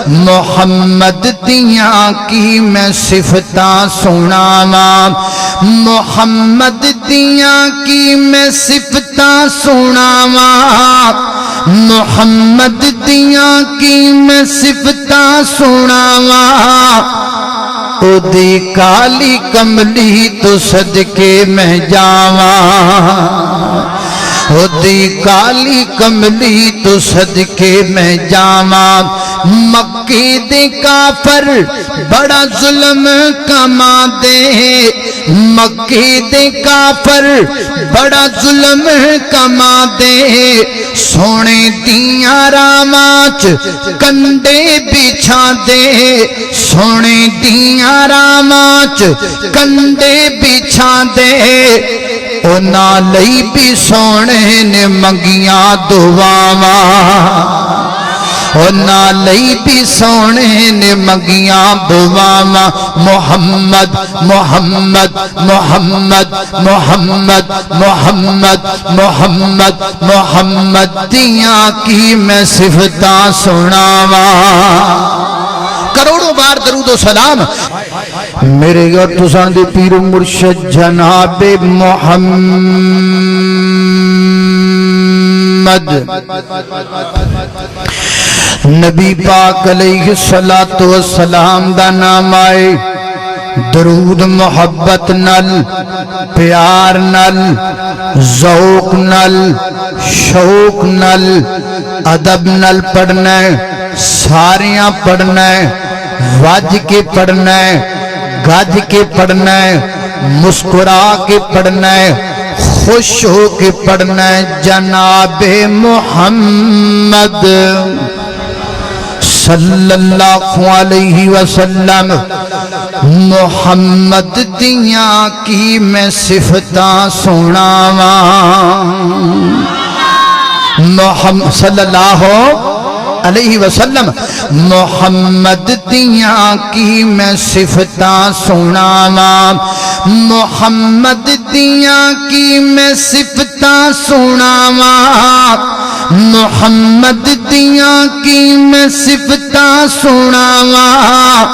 محمد دیاں کی میں صفتاں سناواں محمد دیاں کی میں صفتاں سناواں محمد دیاں کی میں صفتاں سناواں او دی کالی کملی تو صدقے میں جاواں او دی کالی کملی تو صدقے میں جاواں مکی دے کافر بڑا ظلم کما دے مکی دے کافر بڑا ظلم کما دے سونے دیاں راماچ کنڈے بچھا دے سونے دیاں راماچ کنڈے بچھا دے او نالئی بھی سونے نے منگیاں دعاواں او نالئی بھی سونے نے منگیاں دعاواں محمد محمد محمد محمد محمد محمد محمد دیاں کی میں صفتاں سناواں کروڑوں بار درود و سلام میرے اور تساں دے پیر مرشد جناب محمد نبی پاک علیہ السلام دا نام آئے درود محبت نل پیار نل ذوق نل شوق نل ادب نل پڑھنا ہے ساریاں پڑھنا ہے واج کے پڑھنا ہے گاج کے پڑھنا ہے مسکرا کے پڑھنا ہے خوش ہو کے پڑھنا ہے جناب محمد صلی اللہ علیہ وسلم محمد دیاں کی میں صفتاں سناواں محمد صلی اللہ علیہ وسلم محمد دیاں کی میں صفتاں سناواں محمد دیاں کی میں صفتاں سناواں محمد دیاں کی میں صفتاں سناواں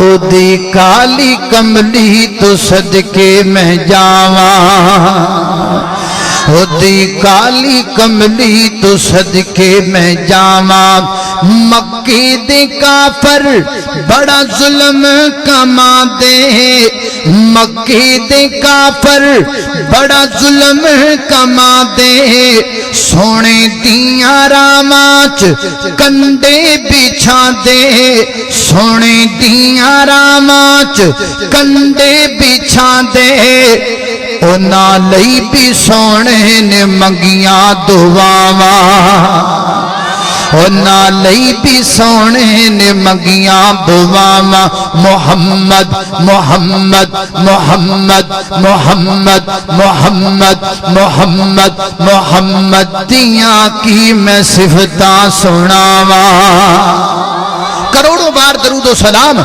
او دی کالی کملی تو صدقے میں جاواں او دی کالی کملی تو صدقے میں جاواں مکی دے کافر بڑا ظلم کما دے مکی دے کافر بڑا ظلم کما دے سونے دیاں راماچ کنڈے بچھا دے سونے دیاں راماچ کنڈے بچھا دے او نالئی بھی سونے نے منگیاں دعاواں او نالئی بھی سونے نے منگیاں دعاواں محمد محمد محمد محمد محمد محمد محمد دیاں کی میں صفتاں سناواں کروڑوں بار درود و سلام